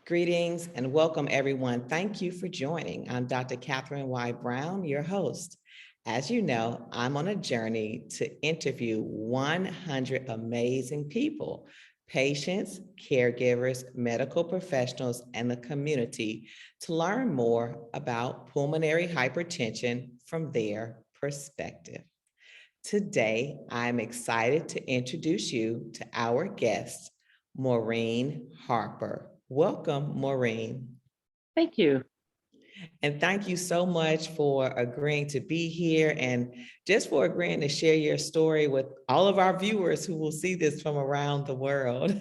Greetings and welcome, everyone. Thank you for joining. I'm Dr. Catherine Y. Brown, your host. As you know, I'm on a journey to interview 100 amazing people, patients, caregivers, medical professionals, and the community to learn more about pulmonary hypertension from their perspective. Today, I'm excited to introduce you to our guest, Maureen Harper. Welcome, Maureen. Thank you. And thank you so much for agreeing to be here and just for agreeing to share your story with all of our viewers who will see this from around the world.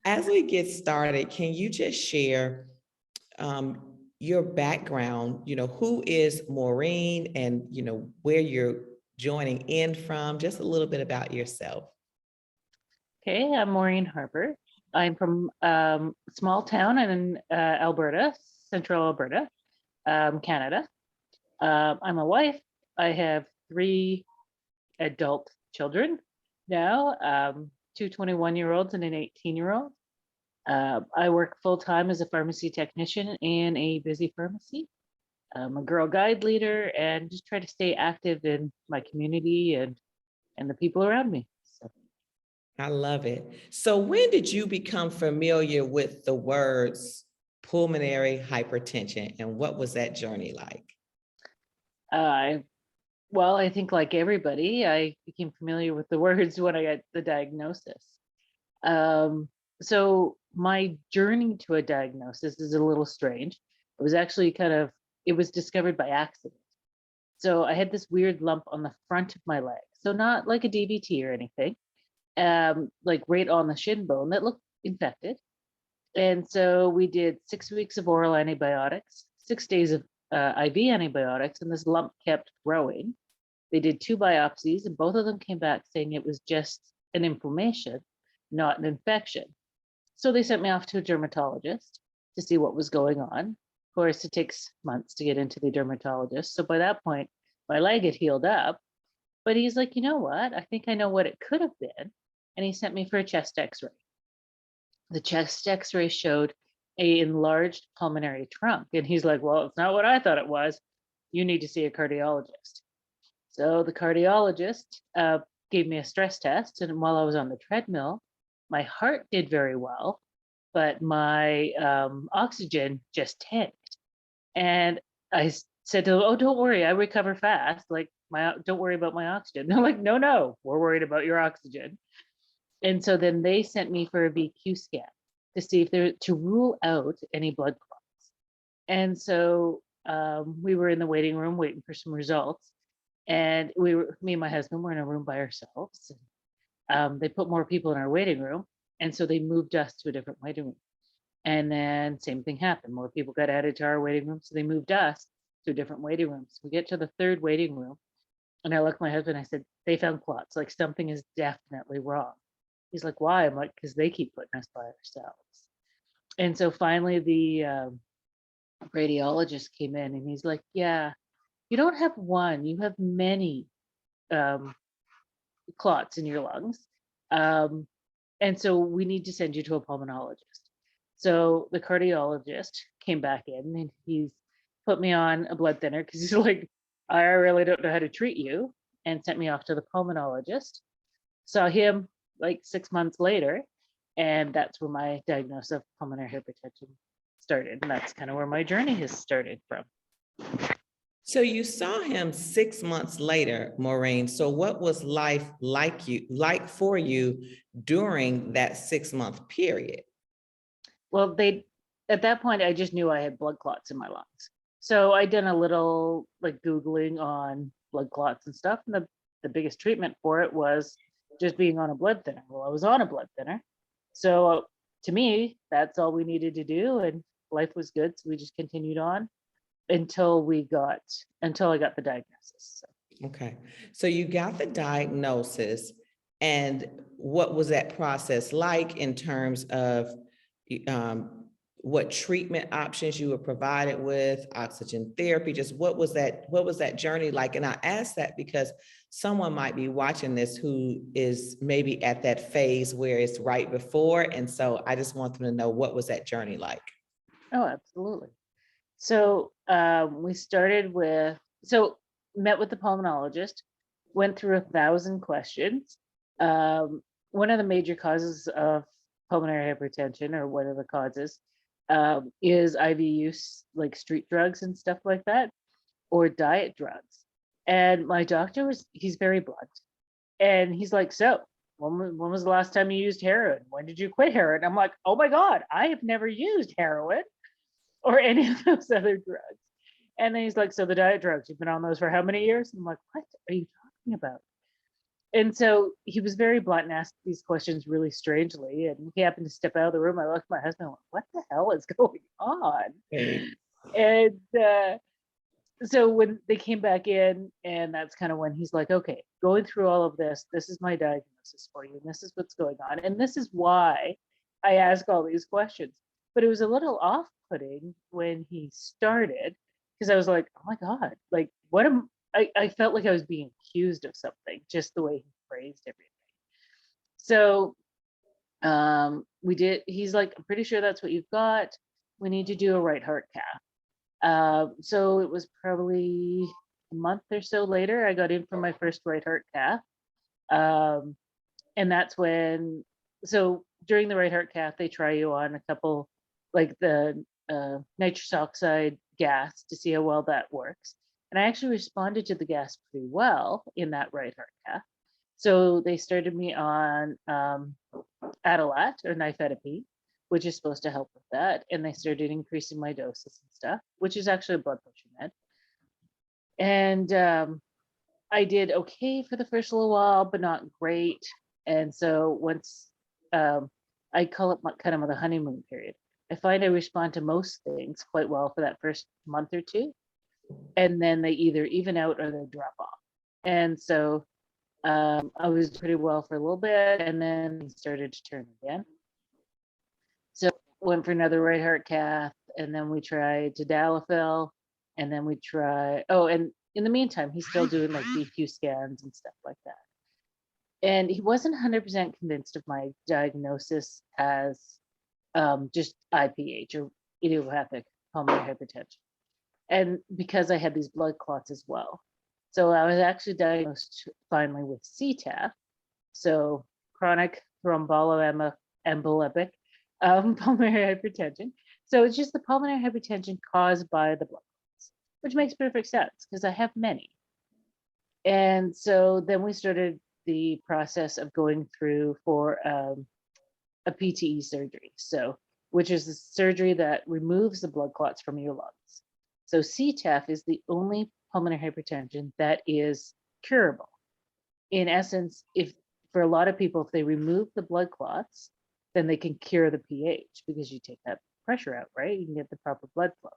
As we get started, can you just share your background? Who is Maureen and, where you're joining in from? Just a little bit about yourself. Okay, I'm Maureen Harper. I'm from a small town in Alberta, central Alberta, Canada. I'm a wife. I have 3 adult children now, 2 21-year-olds and an 18-year-old. I work full-time as a pharmacy technician in a busy pharmacy. I'm a Girl Guide leader and just try to stay active in my community and the people around me. So. I love it. So when did you become familiar with the words pulmonary hypertension and what was that journey like? Well, I think like everybody, I became familiar with the words when I got the diagnosis. So my journey to a diagnosis is a little strange. It was actually it was discovered by accident. So I had this weird lump on the front of my leg. So not like a DVT or anything, like right on the shin bone that looked infected. And so we did 6 weeks of oral antibiotics, 6 days of IV antibiotics, and this lump kept growing. They did 2 biopsies, and both of them came back saying it was just an inflammation, not an infection. So they sent me off to a dermatologist to see what was going on. Of course, it takes months to get into the dermatologist. So by that point, my leg had healed up. But he's like, you know what? I think I know what it could have been. And he sent me for a chest x-ray. The chest x-ray showed a enlarged pulmonary trunk. And he's like, well, it's not what I thought it was. You need to see a cardiologist. So the cardiologist gave me a stress test. And while I was on the treadmill, my heart did very well, but my oxygen just tanked. And I said to them, oh, don't worry, I recover fast. Like, don't worry about my oxygen. They're like, no, we're worried about your oxygen. And so then they sent me for a VQ scan to see if to rule out any blood clots. And so we were in the waiting room waiting for some results. And me and my husband were in a room by ourselves. They put more people in our waiting room. And so they moved us to a different waiting room. And then same thing happened. More people got added to our waiting room. So they moved us to a different waiting room. So we get to the 3rd waiting room. And I looked at my husband, I said, they found clots, like something is definitely wrong. He's like, why? I'm like, because they keep putting us by ourselves. And so finally the radiologist came in and he's like, yeah, you don't have one, you have many clots in your lungs. And so we need to send you to a pulmonologist. So the cardiologist came back in and he's put me on a blood thinner because he's like, I really don't know how to treat you, and sent me off to the pulmonologist. Saw him like 6 months later, and that's where my diagnosis of pulmonary hypertension started. And that's kind of where my journey has started from. So you saw him 6 months later, Maureen. So what was life like for you during that 6-month period? Well, at that point, I just knew I had blood clots in my lungs. So I did a little like Googling on blood clots and stuff. And the biggest treatment for it was just being on a blood thinner. Well, I was on a blood thinner. So to me, that's all we needed to do. And life was good. So we just continued on until I got the diagnosis. So. Okay. So you got the diagnosis, and what was that process like in terms of what treatment options you were provided with, oxygen therapy, just what was that journey like? And I ask that because someone might be watching this who is maybe at that phase where it's right before. And so I just want them to know, what was that journey like? Oh, absolutely. So we started with, so met with the pulmonologist, went through 1,000 questions. One of the major causes of pulmonary hypertension, or one of the causes, is IV use, like street drugs and stuff like that, or diet drugs. And my doctor he's very blunt. And he's like, so when was the last time you used heroin? When did you quit heroin? I'm like, oh my God, I have never used heroin or any of those other drugs. And then he's like, so the diet drugs, you've been on those for how many years? And I'm like, what are you talking about? And so he was very blunt and asked these questions really strangely. And he happened to step out of the room. I looked at my husband and went, what the hell is going on? Hey, And so when they came back in, and that's kind of when he's like, okay, going through all of this, this is my diagnosis for you, and this is what's going on. And this is why I ask all these questions. But it was a little off-putting when he started, because I was like, oh my God, like what am I felt like I was being accused of something, just the way he phrased everything. So he's like, I'm pretty sure that's what you've got. We need to do a right heart cath. So it was probably a month or so later, I got in for my first right heart cath. And that's when, so during the right heart cath, they try you on a couple, like the nitrous oxide gas, to see how well that works. And I actually responded to the gas pretty well in that right heart cath. So they started me on Adalat, or nifedipine, which is supposed to help with that. And they started increasing my doses and stuff, which is actually a blood pressure med. And I did okay for the first little while, but not great. And so once I call it kind of the honeymoon period, I find I respond to most things quite well for that first month or two. And then they either even out or they drop off. And so I was pretty well for a little bit, and then started to turn again. So went for another right heart cath, and then we tried tadalafil, and then we tried, oh, and in the meantime, he's still doing like BQ scans and stuff like that. And he wasn't 100% convinced of my diagnosis as just IPH, or idiopathic pulmonary hypertension. And because I had these blood clots as well. So I was actually diagnosed finally with CTEPH, so chronic thromboembolic pulmonary hypertension. So it's just the pulmonary hypertension caused by the blood clots, which makes perfect sense because I have many. And so then we started the process of going through for a PTE surgery, so which is the surgery that removes the blood clots from your lungs. So CTEPH is the only pulmonary hypertension that is curable. In essence, if for a lot of people, if they remove the blood clots, then they can cure the pH because you take that pressure out, right? You can get the proper blood flow.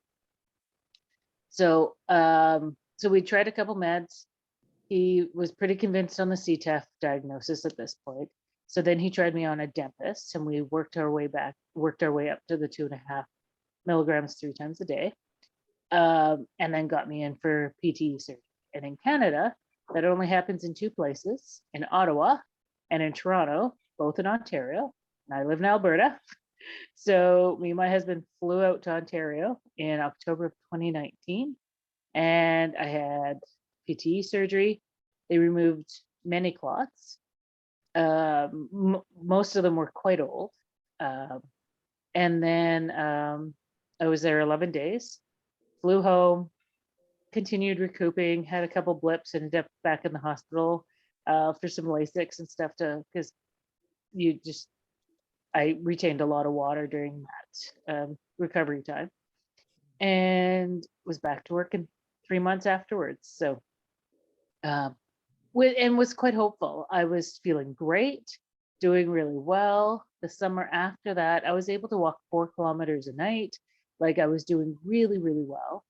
So, so we tried a couple meds. He was pretty convinced on the CTEPH diagnosis at this point. So then he tried me on a Adempas, and we worked our way up to the 2.5 milligrams 3 times a day. And then got me in for PTE surgery. And in Canada, that only happens in 2 places, in Ottawa and in Toronto, both in Ontario. And I live in Alberta. So me and my husband flew out to Ontario in October of 2019, and I had PTE surgery. They removed many clots. Most of them were quite old. And then I was there 11 days. Flew home, continued recouping, had a couple blips, ended up back in the hospital for some Lasix and stuff, because I retained a lot of water during that recovery time, and was back to work in 3 months afterwards. So, and was quite hopeful. I was feeling great, doing really well. The summer after that, I was able to walk 4 kilometers a night. Like I was doing really, really well.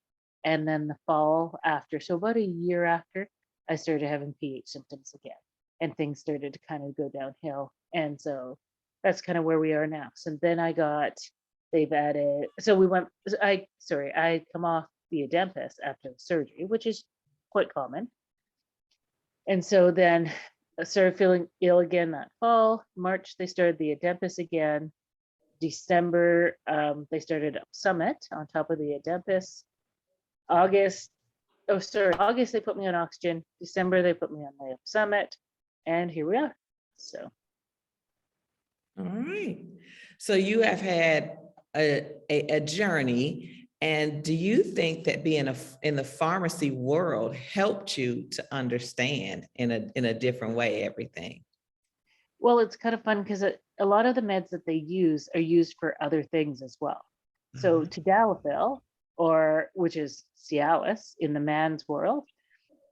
And then the fall after, so about a year after, I started having pH symptoms again, and things started to kind of go downhill. And so that's kind of where we are now. So then I got They've added, so we went, I come off the Adempus after the surgery, which is quite common. And so then I started feeling ill again that fall. March, they started the Adempus again. December, they started Up Summit on top of the Adempus. August, August, they put me on oxygen. December, they put me on my Up Summit. And here we are. So. All right. So you have had a journey, and do you think that being in the pharmacy world helped you to understand in a different way everything? Well, it's kind of fun because a lot of the meds that they use are used for other things as well. So Uh-huh. tadalafil, or which is Cialis in the man's world,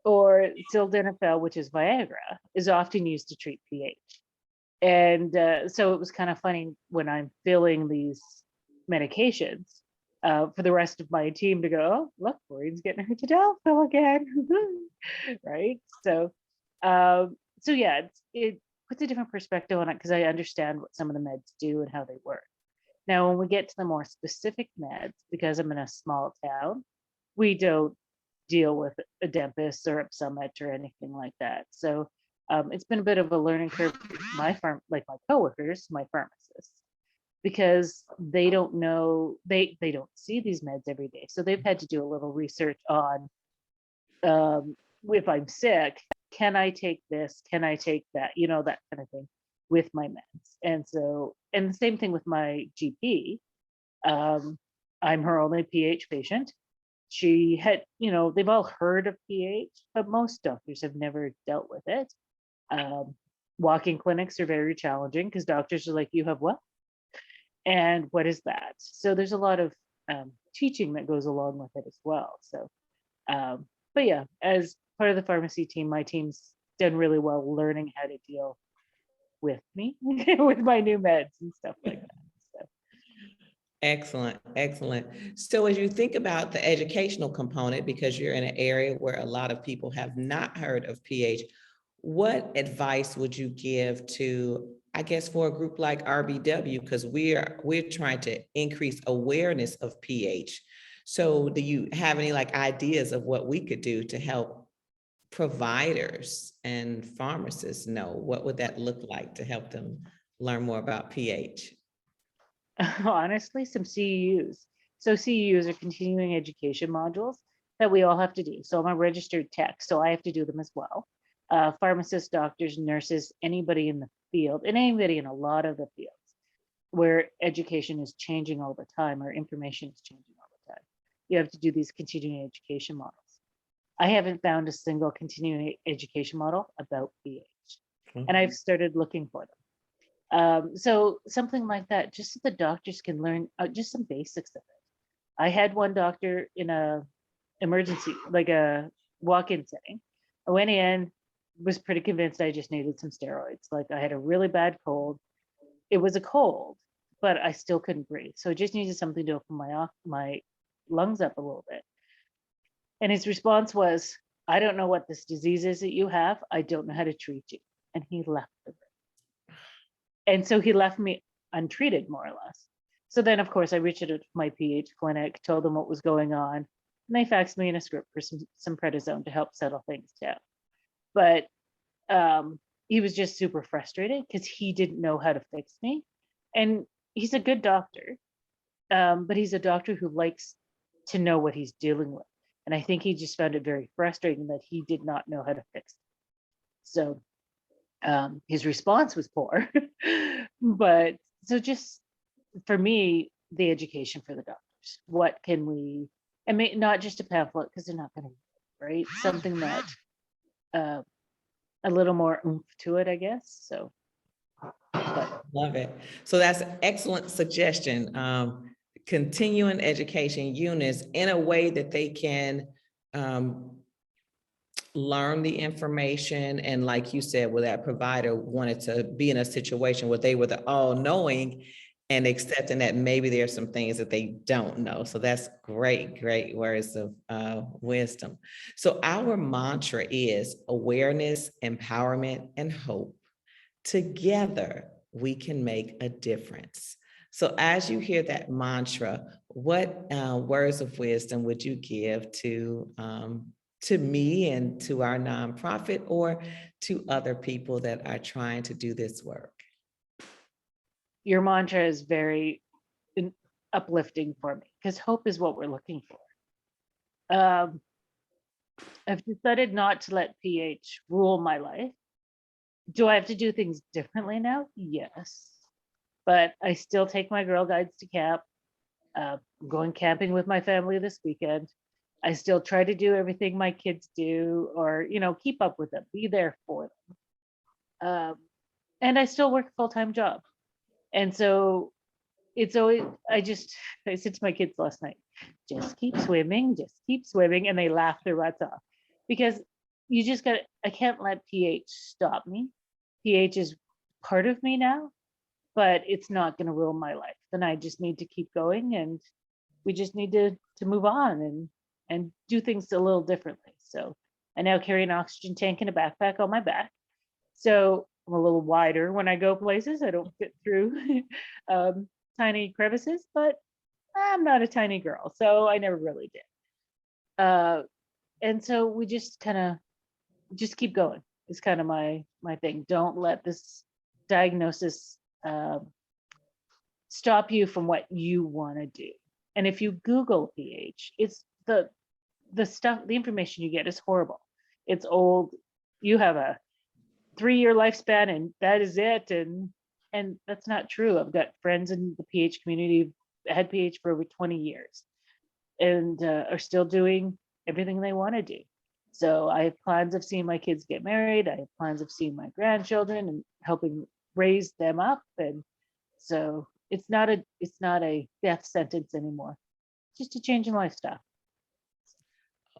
or sildenafil, which is Viagra, is often used to treat pH. And so it was kind of funny when I'm filling these medications for the rest of my team to go, oh, look, Maureen's getting her tadalafil again, right? So yeah, it puts a different perspective on it because I understand what some of the meds do and how they work. Now, when we get to the more specific meds, because I'm in a small town, we don't deal with Adempus or Summit or anything like that. So it's been a bit of a learning curve for my like my coworkers, my pharmacists, because they don't know, they don't see these meds every day. So they've had to do a little research on if I'm sick, can I take this? Can I take that? You know, that kind of thing with my meds. And so, and the same thing with my GP. I'm her only pH patient. She had, they've all heard of pH, but most doctors have never dealt with it. Walk-in clinics are very challenging because doctors are like, you have what? And what is that? So there's a lot of teaching that goes along with it as well. So, but yeah, as part of the pharmacy team, my team's done really well learning how to deal with me with my new meds and stuff like that. So. Excellent, excellent. So as you think about the educational component, because you're in an area where a lot of people have not heard of pH, what advice would you give to, I guess, for a group like RBW, because we're trying to increase awareness of pH. So do you have any like ideas of what we could do to help providers and pharmacists know? What would that look like to help them learn more about pH? Honestly, some CEUs. So CEUs are continuing education modules that we all have to do. So I'm a registered tech, so I have to do them as well. Pharmacists, doctors, nurses, anybody in the field, and anybody in a lot of the fields where education is changing all the time or information is changing all the time. You have to do these continuing education models. I haven't found a single continuing education model about pH, and I've started looking for them. So something like that, just so the doctors can learn just some basics of it. I had one doctor in a emergency, like a walk-in setting. I went in, was pretty convinced I just needed some steroids. Like I had a really bad cold. It was a cold, but I still couldn't breathe. So I just needed something to open my lungs up a little bit. And his response was, I don't know what this disease is that you have. I don't know how to treat you. And he left the room. And so he left me untreated, more or less. So then, of course, I reached out to my pH clinic, told them what was going on, and they faxed me in a script for some prednisone to help settle things down. But he was just super frustrated because he didn't know how to fix me. And he's a good doctor, but he's a doctor who likes to know what he's dealing with. And I think he just found it very frustrating that he did not know how to fix it. So his response was poor. But so just for me, the education for the doctors. What can we, I mean, not just a pamphlet because they're not going to, right? Something that a little more oomph to it, I guess. So, but Love it. So that's an excellent suggestion. Continuing education units in a way that they can learn the information. And like you said, where that provider wanted to be in a situation where they were the all-knowing and accepting that maybe there's some things that they don't know. So that's great, great words of wisdom. So our mantra is awareness, empowerment, and hope. Together, we can make a difference. So as you hear that mantra, what words of wisdom would you give to me and to our nonprofit or to other people that are trying to do this work? Your mantra is very in- uplifting for me because hope is what we're looking for. I've decided not to let pH rule my life. Do I have to do things differently now? Yes. But I still take my Girl Guides to camp. I'm going camping with my family this weekend. I still try to do everything my kids do, or keep up with them, be there for them. And I still work a full-time job. And so it's always I said to my kids last night, just keep swimming, and they laugh their butts off because you just got I can't let pH stop me. pH is part of me now, but it's not going to rule my life. Then I just need to keep going, and we just need to move on and do things a little differently. So I now carry an oxygen tank and a backpack on my back, so I'm a little wider when I go places. I don't fit through tiny crevices, but I'm not a tiny girl, so I never really did. And so we just kind of just keep going. It's kind of my thing. Don't let this diagnosis stop you from what you want to do. And if you Google pH, it's the stuff, the information you get is horrible. It's old. You have a 3-year lifespan and that is it. And that's not true. I've got friends in the pH community who've had pH for over 20 years and are still doing everything they want to do. So I have plans of seeing my kids get married. I have plans of seeing my grandchildren and helping raise them up. And so it's not a death sentence anymore. It's just a change in lifestyle.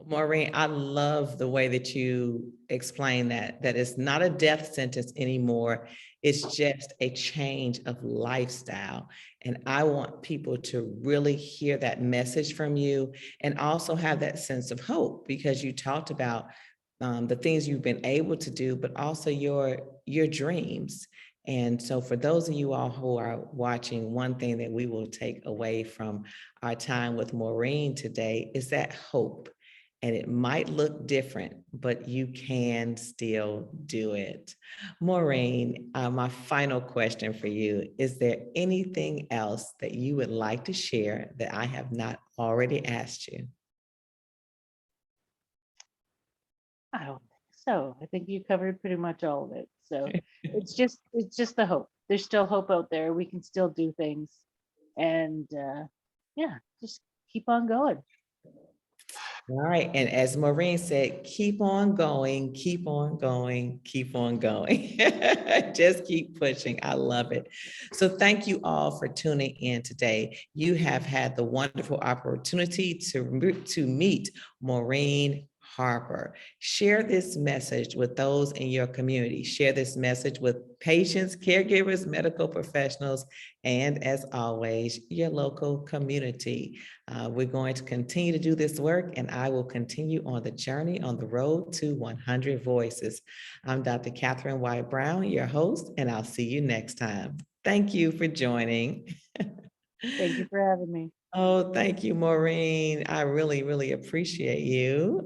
Maureen, I love the way that you explain that it's not a death sentence anymore. It's just a change of lifestyle. And I want people to really hear that message from you and also have that sense of hope because you talked about the things you've been able to do, but also your dreams. And so for those of you all who are watching, one thing that we will take away from our time with Maureen today is that hope, and it might look different, but you can still do it. Maureen, my final question for you, is there anything else that you would like to share that I have not already asked you? I don't think so. I think you covered pretty much all of it. So it's just the hope. There's still hope out there. We can still do things, and yeah, just keep on going. All right. And as Maureen said, keep on going, keep on going, keep on going. Just keep pushing. I love it. So thank you all for tuning in today. You have had the wonderful opportunity to meet Maureen Harper. Share this message with those in your community. Share this message with patients, caregivers, medical professionals, and as always, your local community. We're going to continue to do this work, and I will continue on the journey on the road to 100 voices. I'm Dr. Catherine White Brown, your host, and I'll see you next time. Thank you for joining. Thank you for having me. Oh, thank you, Maureen. I really, really appreciate you.